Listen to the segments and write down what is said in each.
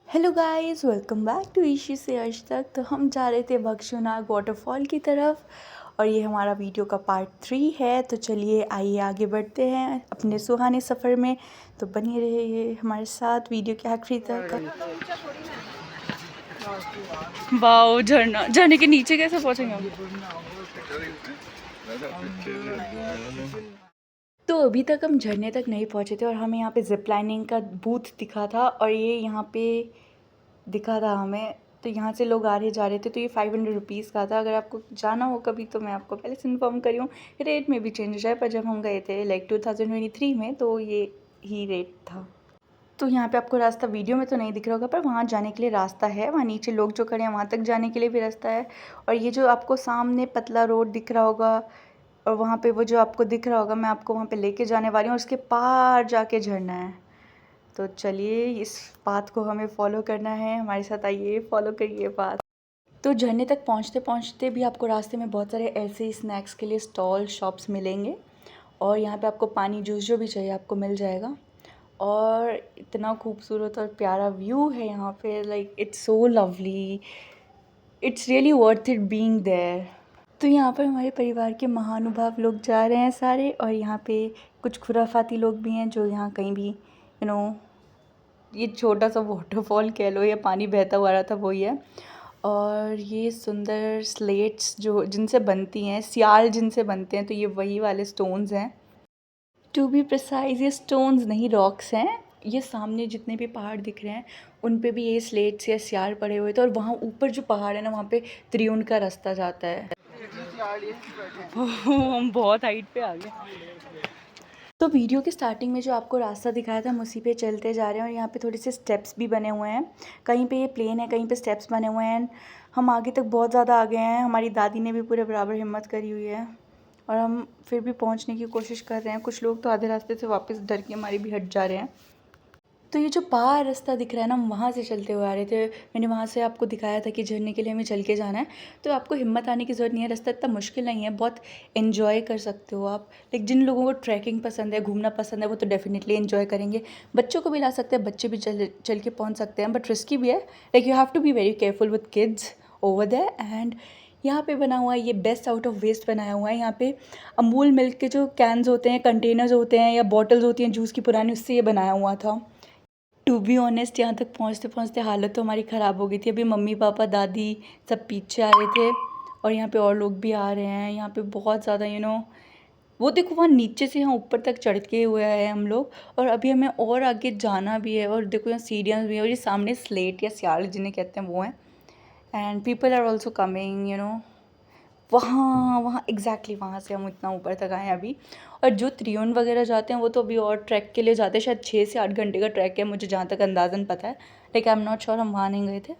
Hello guys, welcome back to Ishi से आज तक। तो हम जा रहे थे बक्शुनाग वाटरफॉल की तरफ और ये हमारा वीडियो का पार्ट 3 है। तो चलिए आइए आगे बढ़ते हैं अपने सुहाने सफ़र में। तो बने रहिए हमारे साथ वीडियो के आखिरी तक। वाओ, झरना, झरने के नीचे कैसे पहुंचेंगे हम? तो अभी तक हम झरने तक नहीं पहुंचे थे और हमें यहाँ पे जिप लाइनिंग का बूथ दिखा था और ये यहाँ पे दिखा था हमें। तो यहाँ से लोग आ रहे जा रहे थे। तो ये 500 रुपीज़ का था। अगर आपको जाना हो कभी तो मैं आपको पहले से इन्फॉर्म करी हूँ, रेट में भी चेंज हो जाए। पर जब हम गए थे लाइक 2023 में तो ये ही रेट था। तो यहाँ पे आपको रास्ता वीडियो में तो नहीं दिख रहा होगा, पर वहाँ जाने के लिए रास्ता है। वहाँ नीचे लोग जो खड़े हैं वहाँ तक जाने के लिए भी रास्ता है। और ये जो आपको सामने पतला रोड दिख रहा होगा और वहाँ पे वो जो आपको दिख रहा होगा, मैं आपको वहाँ पे लेके जाने वाली हूँ और उसके पार जाके झरना है। तो चलिए इस बात को हमें फॉलो करना है। हमारे साथ आइए, फॉलो करिए बात। तो झरने तक पहुँचते पहुँचते भी आपको रास्ते में बहुत सारे ऐसे ही स्नैक्स के लिए स्टॉल शॉप्स मिलेंगे और यहाँ पे आपको पानी जूस जो भी चाहिए आपको मिल जाएगा। और इतना खूबसूरत और प्यारा व्यू है यहाँ पे, like it's so lovely, it's really worth it being there. तो यहाँ पर हमारे परिवार के महानुभाव लोग जा रहे हैं सारे और यहाँ पे कुछ खुराफाती लोग भी हैं जो यहाँ कहीं भी ये छोटा सा वाटरफॉल कह लो या पानी बहता हुआ रहा था वही है। और ये सुंदर स्लेट्स जो जिनसे बनती हैं, सियाल जिनसे बनते हैं, तो ये वही वाले स्टोन्स हैं। टू बी प्रिसाइज ये स्टोन्स नहीं, रॉक्स हैं। ये सामने जितने भी पहाड़ दिख रहे हैं उन पे भी ये स्लेट्स या सियार पड़े हुए थे और वहाँ ऊपर जो पहाड़ है ना वहाँ पे त्रियुण का रास्ता जाता है। हम बहुत हाइट पे आ गए। तो वीडियो के स्टार्टिंग में जो आपको रास्ता दिखाया था हम उसी पे चलते जा रहे हैं और यहाँ पे थोड़े से स्टेप्स भी बने हुए हैं। कहीं पे ये प्लेन है, कहीं पे स्टेप्स बने हुए हैं। हम आगे तक बहुत ज़्यादा आ गए हैं। हमारी दादी ने भी पूरे बराबर हिम्मत करी हुई है और हम फिर भी पहुँचने की कोशिश कर रहे हैं। कुछ लोग तो आधे रास्ते से वापस डर के हमारी भी हट जा रहे हैं। तो ये जो पहाड़ रास्ता दिख रहा है ना, हम वहाँ से चलते हुए आ रहे थे। मैंने वहाँ से आपको दिखाया था कि झरने के लिए हमें चल के जाना है। तो आपको हिम्मत आने की ज़रूरत नहीं है, रास्ता इतना मुश्किल नहीं है, बहुत एन्जॉय कर सकते हो आप। लाइक जिन लोगों को ट्रैकिंग पसंद है, घूमना पसंद है, वो तो डेफिनेटली एन्जॉय करेंगे। बच्चों को भी ला सकते हैं, बच्चे भी चल के पहुँच सकते हैं, बट रिस्की भी है। Like you have to be very careful with kids over there. And यहाँ पे बना हुआ है ये बेस्ट आउट ऑफ वेस्ट बनाया हुआ है। यहाँ पे अमूल मिल्क के जो कैंस होते हैं, कंटेनर्स होते हैं या बॉटल्स होती हैं जूस की पुरानी, उससे ये बनाया हुआ था। टू बी ऑनेस्ट यहाँ तक पहुँचते पहुँचते हालत तो हमारी ख़राब हो गई थी। अभी मम्मी पापा दादी सब पीछे आ रहे थे और यहाँ पे और लोग भी आ रहे हैं। यहाँ पे बहुत ज़्यादा वो देखो वहाँ नीचे से यहाँ ऊपर तक चढ़ के हुए हैं हम लोग और अभी हमें और आगे जाना भी है। और देखो यहाँ सीढ़ियाँ भी हैं और ये सामने स्लेट या सियाल जिन्हें कहते हैं वो हैं। And people are also coming वहाँ एग्जैक्टली वहाँ से हम इतना ऊपर तक आए हैं अभी। और जो त्रियुण वगैरह जाते हैं वो तो अभी और ट्रैक के लिए जाते हैं। शायद 6 से 8 घंटे का ट्रैक है, मुझे जहाँ तक अंदाज़न पता है। Like I am not sure, हम वहाँ नहीं गए थे।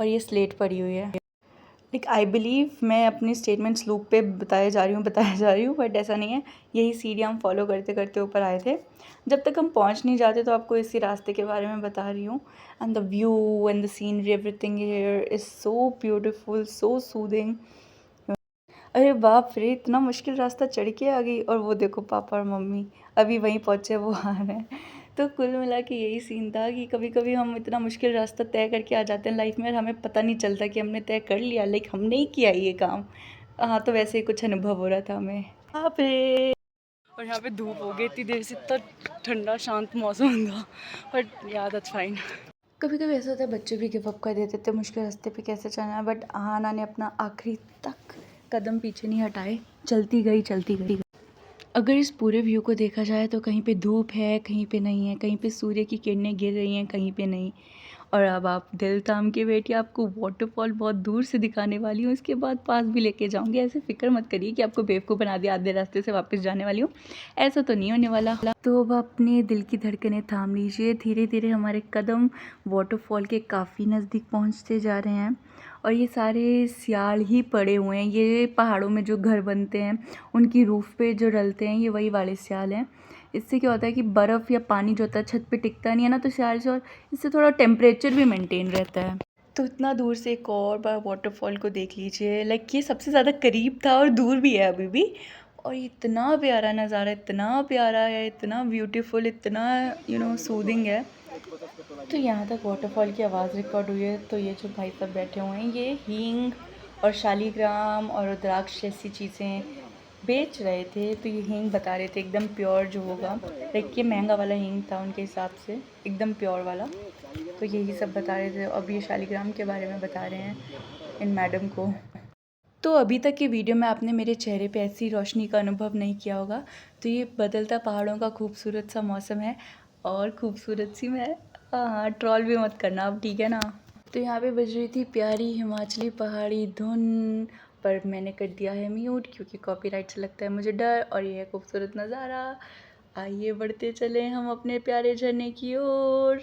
और ये स्लेट पड़ी हुई है। लाइक आई बिलीव मैं अपनी स्टेटमेंट्स लूप पे बताया जा रही हूँ बट ऐसा नहीं है। यही सीढ़ियाँ हम फॉलो करते करते ऊपर आए थे। जब तक हम पहुँच नहीं जाते तो आपको इसी रास्ते के बारे में बता रही हूँ। And the view and the scenery, everything here is so beautiful, so soothing. अरे बाप रे, इतना मुश्किल रास्ता चढ़ के आ गई। और वो देखो पापा और मम्मी अभी वहीं पहुँचे, वो आ रहे हैं। तो कुल मिला के यही सीन था कि कभी कभी हम इतना मुश्किल रास्ता तय करके आ जाते हैं लाइफ में और हमें पता नहीं चलता कि हमने तय कर लिया, लाइक हमने ही किया ये काम। हाँ, तो वैसे ही कुछ अनुभव हो रहा था हमें। बाप रे। और यहाँ पे धूप हो गई इतनी देर से, इतना ठंडा शांत मौसम था, बट यार दैट्स फाइन। कभी कभी ऐसा होता है बच्चे भी गिव अप कर देते थे मुश्किल रास्ते पे कैसे चलना है, बट आना ने अपना आखिरी तक कदम पीछे नहीं हटाए, चलती गई। अगर इस पूरे व्यू को देखा जाए तो कहीं पे धूप है, कहीं पे नहीं है, कहीं पे सूर्य की किरणें गिर रही हैं, कहीं पे नहीं। और अब आप दिल थाम के बैठिए, आपको वाटरफॉल बहुत दूर से दिखाने वाली हूँ, इसके बाद पास भी लेके जाऊँगी। ऐसे फिक्र मत करिए कि आपको बेवकूफ़ बना दिया, आधे रास्ते से वापस जाने वाली हूँ, ऐसा तो नहीं होने वाला। तो अब अपने दिल की धड़कनें थाम लीजिए। धीरे धीरे हमारे कदम वाटरफॉल के काफ़ी नज़दीक पहुँचते जा रहे हैं और ये सारे सियाल ही पड़े हुए हैं। ये पहाड़ों में जो घर बनते हैं उनकी रूफ़ पे जो डलते हैं ये वही वाले सियाल हैं। इससे क्या होता है कि बर्फ़ या पानी जो होता है छत पे टिकता नहीं है ना, तो सियाल से, और इससे थोड़ा टेम्परेचर भी मेंटेन रहता है। तो इतना दूर से एक और बार वाटरफॉल को देख लीजिए। लाइक ये सबसे ज़्यादा करीब था और दूर भी है अभी भी, और इतना प्यारा नज़ारा, इतना प्यारा है, इतना ब्यूटीफुल, इतना सूदिंग है। तो यहाँ तक वाटरफॉल की आवाज़ रिकॉर्ड हुई है। तो ये जो भाई साहब बैठे हुए हैं ये हींग और शालीग्राम और रुद्राक्ष जैसी चीज़ें बेच रहे थे। तो ये हींग बता रहे थे एकदम प्योर जो होगा, लाइक ये महंगा वाला हींग था उनके हिसाब से, एकदम प्योर वाला। तो यही सब बता रहे थे। अब ये शालीग्राम के बारे में बता रहे हैं इन मैडम को। तो अभी तक की वीडियो में आपने मेरे चेहरे पे ऐसी रोशनी का अनुभव नहीं किया होगा। तो ये बदलता पहाड़ों का खूबसूरत सा मौसम है और खूबसूरत सी मैं। हाँ, ट्रोल भी मत करना अब, ठीक है ना। तो यहाँ पे बज रही थी प्यारी हिमाचली पहाड़ी धुन, पर मैंने कर दिया है म्यूट क्योंकि कॉपीराइट से लगता है मुझे डर। और ये है खूबसूरत नज़ारा। आइए बढ़ते चले हम अपने प्यारे झरने की ओर।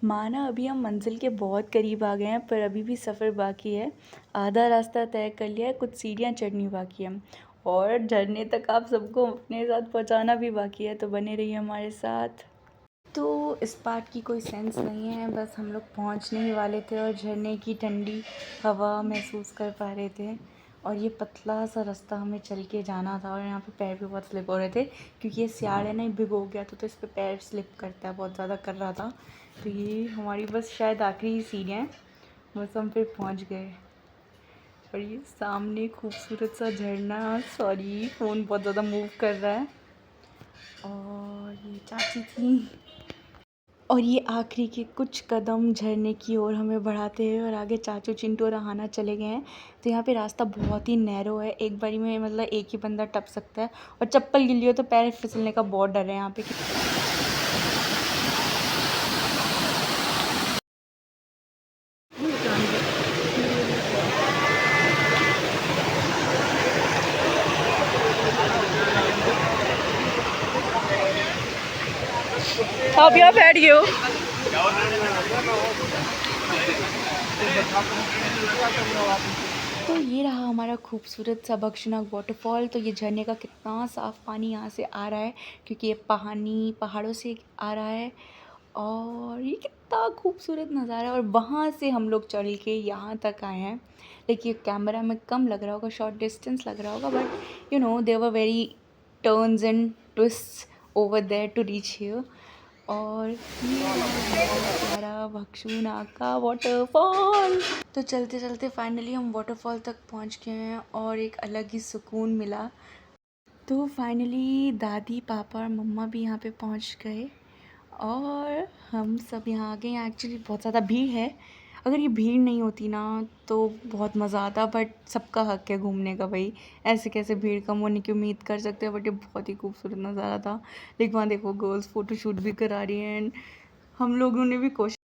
माना अभी हम मंजिल के बहुत करीब आ गए हैं, पर अभी भी सफ़र बाकी है। आधा रास्ता तय कर लिया है, कुछ सीढ़ियाँ चढ़नी बाकी है और झरने तक आप सबको अपने साथ पहुंचाना भी बाकी है। तो बने रहिए हमारे साथ। तो इस पार्ट की कोई सेंस नहीं है, बस हम लोग पहुंचने ही वाले थे और झरने की ठंडी हवा महसूस कर पा रहे थे। और ये पतला सा रास्ता हमें चल के जाना था और यहाँ पे पैर भी बहुत स्लिप हो रहे थे क्योंकि ये सियाड़ है ना, भिगो गया तो इस पे पैर स्लिप करता है, बहुत ज़्यादा कर रहा था। तो ये हमारी बस शायद आखिरी सीढ़ियाँ हैं, बस हम फिर पहुँच गए। और ये सामने खूबसूरत सा झरना, सॉरी फ़ोन बहुत ज़्यादा मूव कर रहा है। और ये चाची थी और ये आखिरी के कुछ कदम झरने की ओर हमें बढ़ाते हैं और आगे चाचू चिंटू और रहाना चले गए हैं। तो यहाँ पे रास्ता बहुत ही नैरो है, एक बारी में मतलब एक ही बंदा टप सकता है और चप्पल गिल्ली हो तो पैर फिसलने का बहुत डर है यहाँ पे। आप यहाँ बैठ गए हो। तो ये रहा हमारा खूबसूरत सा बख्शनाग वाटरफॉल। तो ये झरने का कितना साफ़ पानी यहाँ से आ रहा है क्योंकि ये पहाड़ों से आ रहा है। और ये कितना खूबसूरत नज़ारा है। और वहाँ से हम लोग चल के यहाँ तक आए हैं। देखिए कैमरा में कम लग रहा होगा, शॉर्ट डिस्टेंस लग रहा होगा, but there were very turns and twist over there to reach here. और ये हमारा भक्षुनाग का वाटरफॉल। तो चलते चलते फाइनली हम वाटरफॉल तक पहुंच गए हैं और एक अलग ही सुकून मिला। तो फाइनली दादी पापा और मम्मा भी यहाँ पे पहुंच गए और हम सब यहाँ आ गए हैं। एक्चुअली बहुत ज़्यादा भीड़ है, अगर ये भीड़ नहीं होती ना तो बहुत मज़ा आता, बट सबका हक है घूमने का भाई, ऐसे कैसे भीड़ कम होने की उम्मीद कर सकते हैं। बट ये बहुत ही खूबसूरत नज़ारा था। लेकिन वहाँ देखो गर्ल्स फ़ोटो शूट भी करा रही हैं एंड हम लोगों ने भी कोशिश।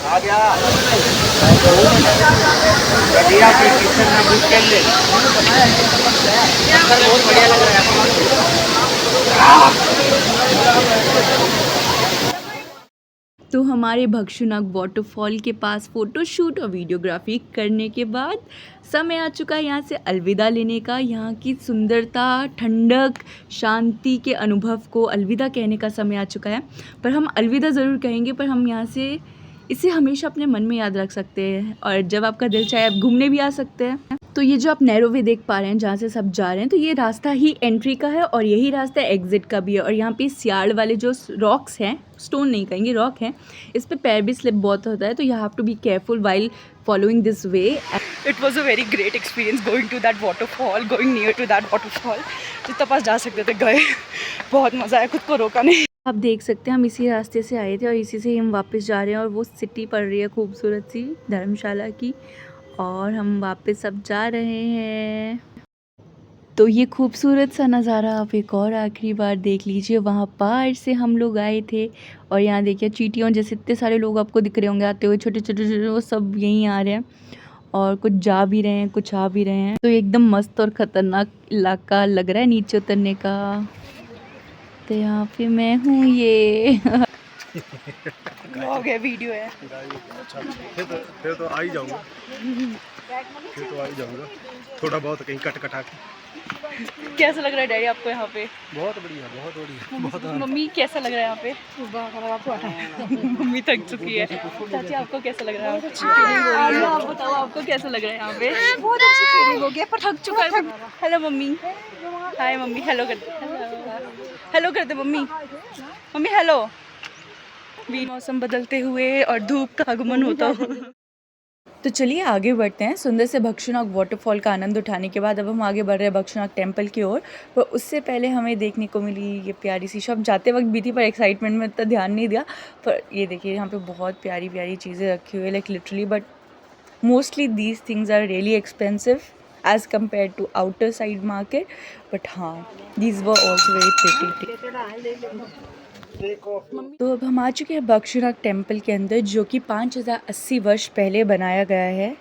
आ गया बढ़िया की किचन में बुक कर ले। बहुत बढ़िया लग रहा है। तो हमारे भक्षुनाग वाटरफॉल के पास फ़ोटोशूट और वीडियोग्राफी करने के बाद समय आ चुका है यहाँ से अलविदा लेने का। यहाँ की सुंदरता, ठंडक, शांति के अनुभव को अलविदा कहने का समय आ चुका है। पर हम अलविदा ज़रूर कहेंगे, पर हम यहाँ से इसे हमेशा अपने मन में याद रख सकते हैं और जब आपका दिल चाहे आप घूमने भी आ सकते हैं। तो ये जो आप नैरो वे देख पा रहे हैं जहाँ से सब जा रहे हैं, तो ये रास्ता ही एंट्री का है और यही रास्ता एग्जिट का भी है। और यहाँ पे सियाड़ वाले जो रॉक्स हैं, स्टोन नहीं कहेंगे, रॉक हैं, इस पे पैर भी स्लिप बहुत होता है। तो you have to be careful while following this way. It was a very great experience going to that waterfall, going near to that waterfall. जितना पास जा सकते थे गए, बहुत मज़ा आया, खुद को रोका नहीं। आप देख सकते हैं हम इसी रास्ते से आए थे और इसी से ही हम वापस जा रहे हैं। और वो सिटी पड़ रही है खूबसूरत सी धर्मशाला की, और हम वापस अब जा रहे हैं। तो ये खूबसूरत सा नज़ारा आप एक और आखिरी बार देख लीजिए। वहाँ पार से हम लोग आए थे और यहाँ देखिए चींटियों जैसे इतने सारे लोग आपको दिख रहे होंगे आते हुए, छोटे छोटे छोटे, वो सब यहीं आ रहे हैं। और कुछ जा भी रहे हैं, कुछ आ भी रहे हैं। तो एकदम मस्त और ख़तरनाक इलाका लग रहा है नीचे उतरने का। तो यहाँ पे मैं हूँ, ये व्लॉग है, वीडियो है। अच्छा फिर तो आ ही जाऊंगा, थोड़ा बहुत कहीं कट कटा के। कैसा लग रहा है डैडी आपको यहाँ पे? बहुत बढ़िया, बहुत बढ़िया, बहुत। मम्मी कैसा लग रहा है यहाँ पे? मम्मी थक चुकी है। चाची आपको कैसा लग रहा है? आप बताओ आपको कैसा लग रहा है यहाँ पे? बहुत अच्छी फीलिंग हो गई पर थक चुका है। Hello mummy. Hi mummy, hello कर दे, हेलो कर दे मम्मी। Mummy hello. मौसम बदलते हुए और धूप का आगमन होता हो। तो चलिए आगे बढ़ते हैं। सुंदर से भक्षुनाग वाटरफॉल का आनंद उठाने के बाद अब हम आगे बढ़ रहे हैं भक्षुनाग टेम्पल की ओर। पर उससे पहले हमें देखने को मिली ये प्यारी सी शॉप। जाते वक्त भी थी पर एक्साइटमेंट में इतना ध्यान नहीं दिया। पर ये देखिए यहाँ पे बहुत प्यारी प्यारी चीज़ें रखी हुई है, like literally. But mostly these things are really expensive as compare to outer side market. But हाँ, these were also very pretty. तो अब हम आ चुके हैं भक्षुनाग टेम्पल के अंदर, जो कि 5080 वर्ष पहले बनाया गया है।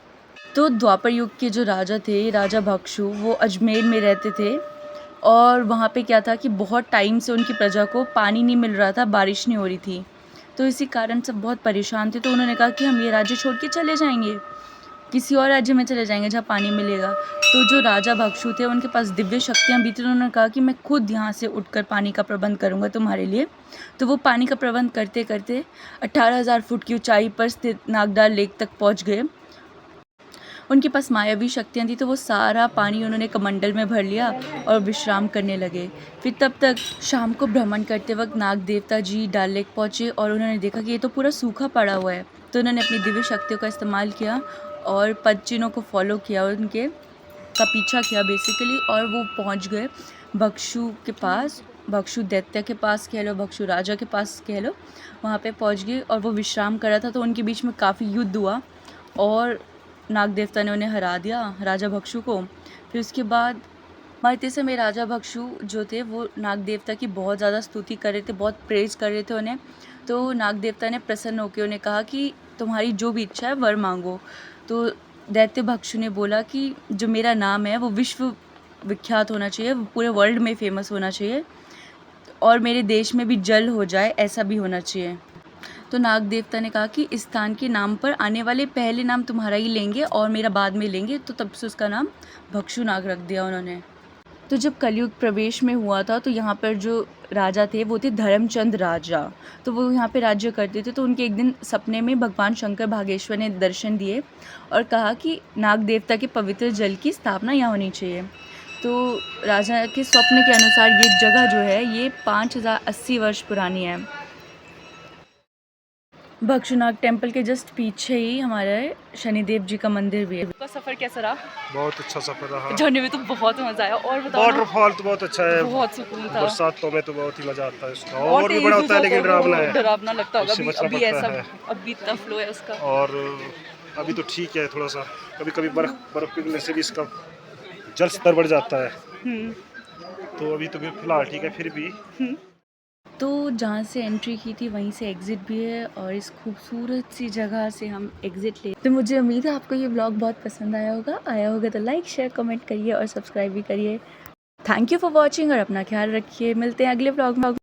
तो द्वापर युग के जो राजा थे, राजा भक्षु, वो अजमेर में रहते थे। और वहाँ पे क्या था कि बहुत टाइम से उनकी प्रजा को पानी नहीं मिल रहा था, बारिश नहीं हो रही थी। तो इसी कारण सब बहुत परेशान थे। तो उन्होंने कहा कि हम ये राज्य छोड़ के चले जाएंगे, किसी और राज्य में चले जाएंगे जहाँ पानी मिलेगा। तो जो राजा भक्षु थे उनके पास दिव्य शक्तियाँ भी थी। उन्होंने कहा कि मैं खुद यहाँ से उठकर पानी का प्रबंध करूँगा तुम्हारे लिए। तो वो पानी का प्रबंध करते करते 18,000 फुट की ऊंचाई पर स्थित नागदार लेक तक पहुँच गए। उनके पास मायावी शक्तियाँ थी, तो वो सारा पानी उन्होंने कमंडल में भर लिया और विश्राम करने लगे। फिर तब तक शाम को भ्रमण करते वक्त नाग देवता जी डल लेक पहुँचे और उन्होंने देखा कि ये तो पूरा सूखा पड़ा हुआ है। तो उन्होंने अपनी दिव्य शक्तियों का इस्तेमाल किया और पदचिन्हों को फॉलो किया, उनके का पीछा किया बेसिकली। और वो पहुंच गए भक्षु के पास, भक्षु दैत्य के पास कह लो, भक्षु राजा के पास कह लो। वहाँ पे पहुंच गए और वो विश्राम कर रहा था। तो उनके बीच में काफ़ी युद्ध हुआ और नाग देवता ने उन्हें हरा दिया, राजा भक्षु को। फिर उसके बाद मरते समय राजा भक्षु जो थे वो नाग देवता की बहुत ज़्यादा स्तुति कर रहे थे, बहुत प्रेज कर रहे थे उन्हें। तो नाग देवता ने प्रसन्न होकर उन्हें कहा कि तुम्हारी जो भी इच्छा है वर मांगो। तो दैत्य भक्षु ने बोला कि जो मेरा नाम है वो विश्व विख्यात होना चाहिए, वो पूरे वर्ल्ड में फेमस होना चाहिए, और मेरे देश में भी जल हो जाए, ऐसा भी होना चाहिए। तो नाग देवता ने कहा कि इस स्थान के नाम पर आने वाले पहले नाम तुम्हारा ही लेंगे और मेरा बाद में लेंगे। तो तब से उसका नाम भक्षु नाग रख दिया उन्होंने। तो जब कलयुग प्रवेश में हुआ था तो यहाँ पर जो राजा थे वो थे धर्मचंद राजा। तो वो यहाँ पे राज्य करते थे। तो उनके एक दिन सपने में भगवान शंकर भागेश्वर ने दर्शन दिए और कहा कि नाग देवता के पवित्र जल की स्थापना यहाँ होनी चाहिए। तो राजा के स्वप्न के अनुसार ये जगह जो है ये 5080 वर्ष पुरानी है। भक्षुनाग टेम्पल के जस्ट पीछे ही हमारे शनिदेव जी का मंदिर भी है। आपका सफ़र कैसा रहा? बहुत अच्छा सफर रहा। जाने में तो बहुत मज़ा आया। और बताओ, वाटरफॉल तो बहुत अच्छा है, बहुत सुकून था। बरसातों में तो बहुत ही मजा आता है उसका। और भी बड़ा होता है लेकिन डरावना है, डरावना लगता होगा। उससे बचना अभी पड़ता ऐसा है। अभी इतना फ्लो है उसका। और अभी तो ठीक है, थोड़ा सा कभी कभी बर्फ पिघलने से भी इसका जल स्तर बढ़ जाता है। तो अभी तो फिलहाल ठीक है। फिर भी तो जहाँ से एंट्री की थी वहीं से एग्ज़िट भी है और इस खूबसूरत सी जगह से हम एग्ज़िट ले। तो मुझे उम्मीद है आपको ये व्लॉग बहुत पसंद आया होगा तो लाइक शेयर कमेंट करिए और सब्सक्राइब भी करिए। थैंक यू फॉर वॉचिंग और अपना ख्याल रखिए। मिलते हैं अगले व्लॉग में।